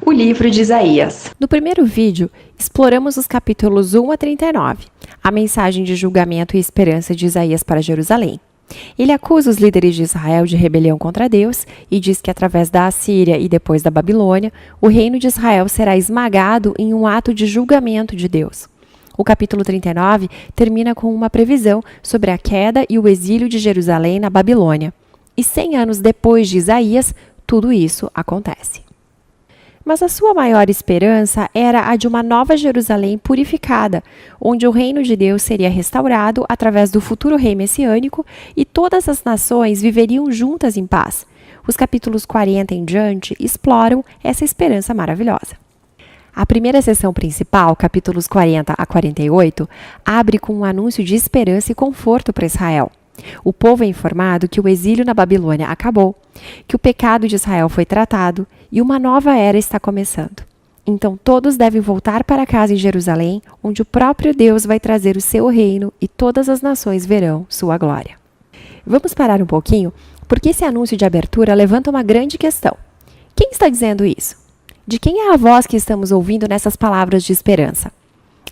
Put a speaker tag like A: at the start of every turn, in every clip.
A: O livro de Isaías.
B: No primeiro vídeo, exploramos os capítulos 1 a 39, a mensagem de julgamento e esperança de Isaías para Jerusalém. Ele acusa os líderes de Israel de rebelião contra Deus e diz que através da Assíria e depois da Babilônia, o reino de Israel será esmagado em um ato de julgamento de Deus. O capítulo 39 termina com uma previsão sobre a queda e o exílio de Jerusalém na Babilônia. E 100 anos depois de Isaías, tudo isso acontece. Mas a sua maior esperança era a de uma nova Jerusalém purificada, onde o reino de Deus seria restaurado através do futuro rei messiânico e todas as nações viveriam juntas em paz. Os capítulos 40 em diante exploram essa esperança maravilhosa. A primeira seção principal, capítulos 40 a 48, abre com um anúncio de esperança e conforto para Israel. O povo é informado que o exílio na Babilônia acabou, que o pecado de Israel foi tratado e uma nova era está começando. Então todos devem voltar para casa em Jerusalém, onde o próprio Deus vai trazer o seu reino e todas as nações verão sua glória. Vamos parar um pouquinho, porque esse anúncio de abertura levanta uma grande questão. Quem está dizendo isso? De quem é a voz que estamos ouvindo nessas palavras de esperança?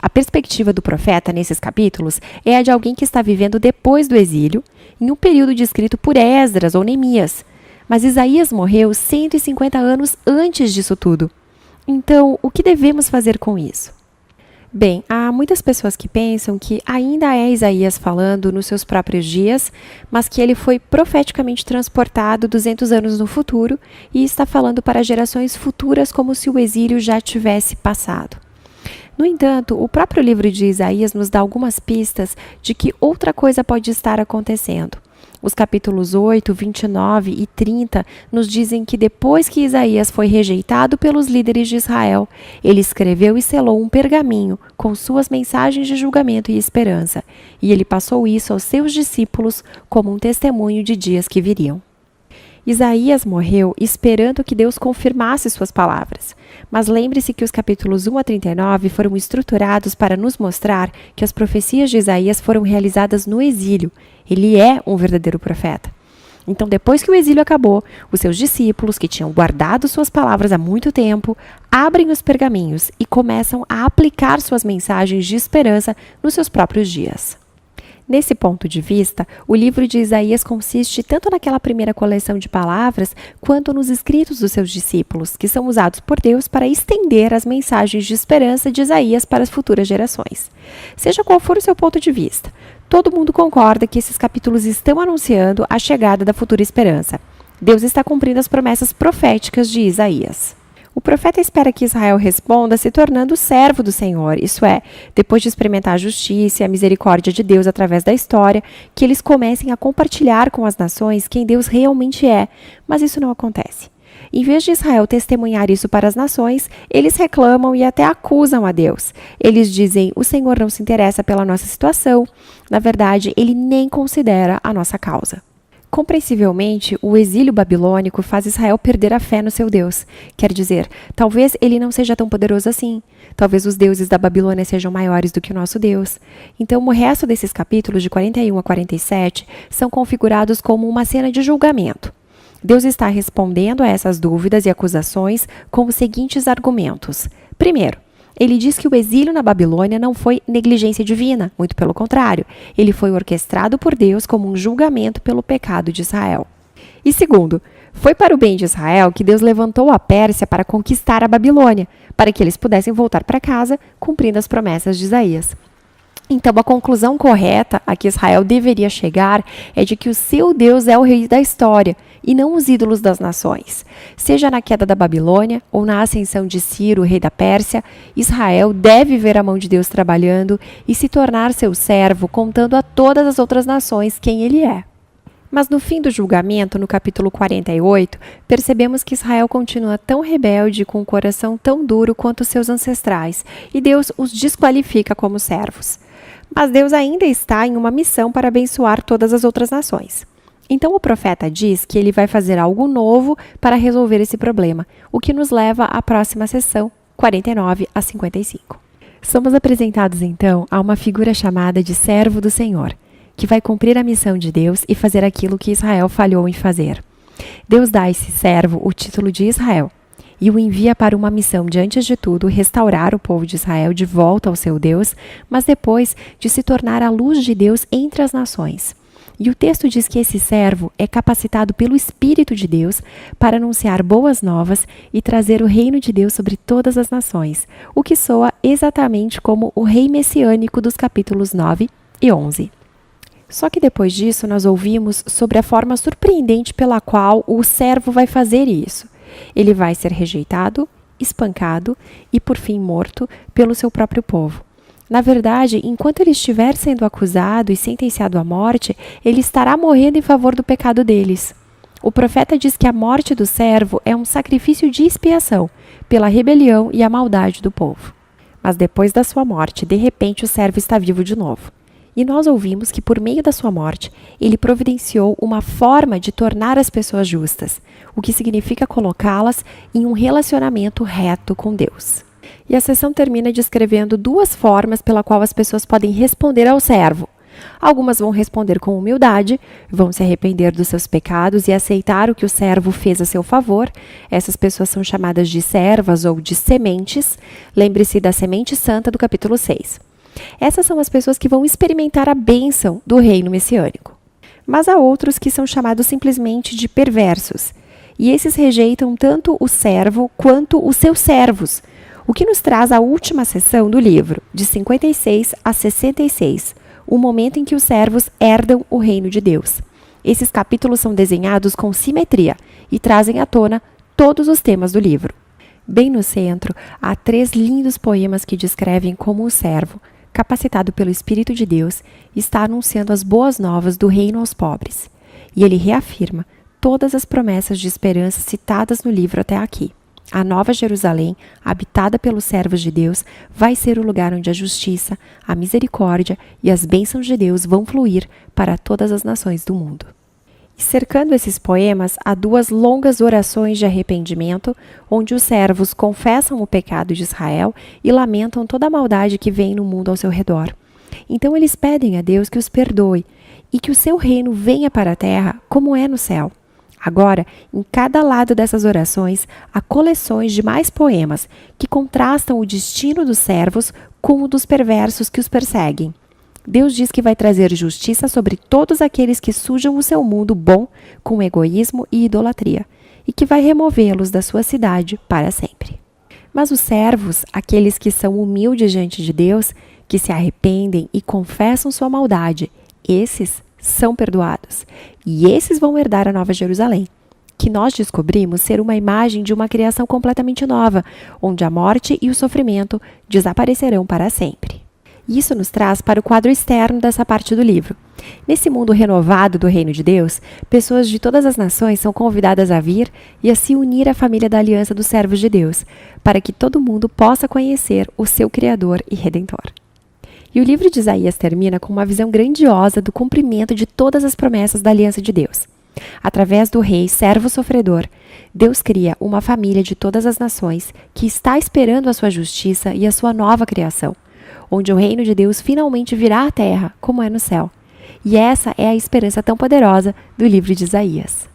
B: A perspectiva do profeta nesses capítulos é a de alguém que está vivendo depois do exílio, em um período descrito por Esdras ou Neemias. Mas Isaías morreu 150 anos antes disso tudo. Então, o que devemos fazer com isso? Bem, há muitas pessoas que pensam que ainda é Isaías falando nos seus próprios dias, mas que ele foi profeticamente transportado 200 anos no futuro e está falando para gerações futuras como se o exílio já tivesse passado. No entanto, o próprio livro de Isaías nos dá algumas pistas de que outra coisa pode estar acontecendo. Os capítulos 8, 29 e 30 nos dizem que depois que Isaías foi rejeitado pelos líderes de Israel, ele escreveu e selou um pergaminho com suas mensagens de julgamento e esperança, e ele passou isso aos seus discípulos como um testemunho de dias que viriam. Isaías morreu esperando que Deus confirmasse suas palavras. Mas lembre-se que os capítulos 1 a 39 foram estruturados para nos mostrar que as profecias de Isaías foram realizadas no exílio. Ele é um verdadeiro profeta. Então, depois que o exílio acabou, os seus discípulos, que tinham guardado suas palavras há muito tempo, abrem os pergaminhos e começam a aplicar suas mensagens de esperança nos seus próprios dias. Nesse ponto de vista, o livro de Isaías consiste tanto naquela primeira coleção de palavras, quanto nos escritos dos seus discípulos, que são usados por Deus para estender as mensagens de esperança de Isaías para as futuras gerações. Seja qual for o seu ponto de vista, todo mundo concorda que esses capítulos estão anunciando a chegada da futura esperança. Deus está cumprindo as promessas proféticas de Isaías. O profeta espera que Israel responda se tornando servo do Senhor, isso é, depois de experimentar a justiça e a misericórdia de Deus através da história, que eles comecem a compartilhar com as nações quem Deus realmente é, mas isso não acontece. Em vez de Israel testemunhar isso para as nações, eles reclamam e até acusam a Deus. Eles dizem, o Senhor não se interessa pela nossa situação, na verdade, ele nem considera a nossa causa. Compreensivelmente, o exílio babilônico faz Israel perder a fé no seu Deus. Quer dizer, talvez ele não seja tão poderoso assim. Talvez os deuses da Babilônia sejam maiores do que o nosso Deus. Então, o resto desses capítulos, de 41 a 47, são configurados como uma cena de julgamento. Deus está respondendo a essas dúvidas e acusações com os seguintes argumentos. Primeiro, ele diz que o exílio na Babilônia não foi negligência divina, muito pelo contrário, ele foi orquestrado por Deus como um julgamento pelo pecado de Israel. E segundo, foi para o bem de Israel que Deus levantou a Pérsia para conquistar a Babilônia, para que eles pudessem voltar para casa, cumprindo as promessas de Isaías. Então, a conclusão correta a que Israel deveria chegar é de que o seu Deus é o rei da história e não os ídolos das nações. Seja na queda da Babilônia ou na ascensão de Ciro, rei da Pérsia, Israel deve ver a mão de Deus trabalhando e se tornar seu servo, contando a todas as outras nações quem ele é. Mas no fim do julgamento, no capítulo 48, percebemos que Israel continua tão rebelde e com um coração tão duro quanto seus ancestrais, e Deus os desqualifica como servos. Mas Deus ainda está em uma missão para abençoar todas as outras nações. Então o profeta diz que ele vai fazer algo novo para resolver esse problema, o que nos leva à próxima sessão, 49 a 55. Somos apresentados então a uma figura chamada de servo do Senhor, que vai cumprir a missão de Deus e fazer aquilo que Israel falhou em fazer. Deus dá a esse servo o título de Israel. e o envia para uma missão de, antes de tudo, restaurar o povo de Israel de volta ao seu Deus, mas depois de se tornar a luz de Deus entre as nações. E o texto diz que esse servo é capacitado pelo Espírito de Deus para anunciar boas novas e trazer o reino de Deus sobre todas as nações, o que soa exatamente como o rei messiânico dos capítulos 9 e 11. Só que depois disso nós ouvimos sobre a forma surpreendente pela qual o servo vai fazer isso. Ele vai ser rejeitado, espancado e por fim morto pelo seu próprio povo. Na verdade, enquanto ele estiver sendo acusado e sentenciado à morte, ele estará morrendo em favor do pecado deles. O profeta diz que a morte do servo é um sacrifício de expiação pela rebelião e a maldade do povo. Mas depois da sua morte, de repente o servo está vivo de novo. E nós ouvimos que por meio da sua morte, ele providenciou uma forma de tornar as pessoas justas, o que significa colocá-las em um relacionamento reto com Deus. E a sessão termina descrevendo duas formas pela qual as pessoas podem responder ao servo. Algumas vão responder com humildade, vão se arrepender dos seus pecados e aceitar o que o servo fez a seu favor. Essas pessoas são chamadas de servas ou de sementes. Lembre-se da semente santa do capítulo 6. Essas são as pessoas que vão experimentar a bênção do reino messiânico. Mas há outros que são chamados simplesmente de perversos. E esses rejeitam tanto o servo quanto os seus servos. O que nos traz à última sessão do livro, de 56 a 66, o momento em que os servos herdam o reino de Deus. Esses capítulos são desenhados com simetria e trazem à tona todos os temas do livro. Bem no centro, há 3 lindos poemas que descrevem como o servo, capacitado pelo Espírito de Deus, está anunciando as boas novas do reino aos pobres. E ele reafirma todas as promessas de esperança citadas no livro até aqui. A Nova Jerusalém, habitada pelos servos de Deus, vai ser o lugar onde a justiça, a misericórdia e as bênçãos de Deus vão fluir para todas as nações do mundo. E cercando esses poemas, há 2 longas orações de arrependimento, onde os servos confessam o pecado de Israel e lamentam toda a maldade que vem no mundo ao seu redor. Então eles pedem a Deus que os perdoe e que o seu reino venha para a terra como é no céu. Agora, em cada lado dessas orações, há coleções de mais poemas que contrastam o destino dos servos com o dos perversos que os perseguem. Deus diz que vai trazer justiça sobre todos aqueles que sujam o seu mundo bom com egoísmo e idolatria, e que vai removê-los da sua cidade para sempre. Mas os servos, aqueles que são humildes diante de Deus, que se arrependem e confessam sua maldade, esses são perdoados. E esses vão herdar a Nova Jerusalém, que nós descobrimos ser uma imagem de uma criação completamente nova, onde a morte e o sofrimento desaparecerão para sempre. Isso nos traz para o quadro externo dessa parte do livro. Nesse mundo renovado do reino de Deus, pessoas de todas as nações são convidadas a vir e a se unir à família da aliança dos servos de Deus, para que todo mundo possa conhecer o seu Criador e Redentor. E o livro de Isaías termina com uma visão grandiosa do cumprimento de todas as promessas da aliança de Deus. Através do rei servo sofredor, Deus cria uma família de todas as nações que está esperando a sua justiça e a sua nova criação, onde o reino de Deus finalmente virá à terra, como é no céu. E essa é a esperança tão poderosa do livro de Isaías.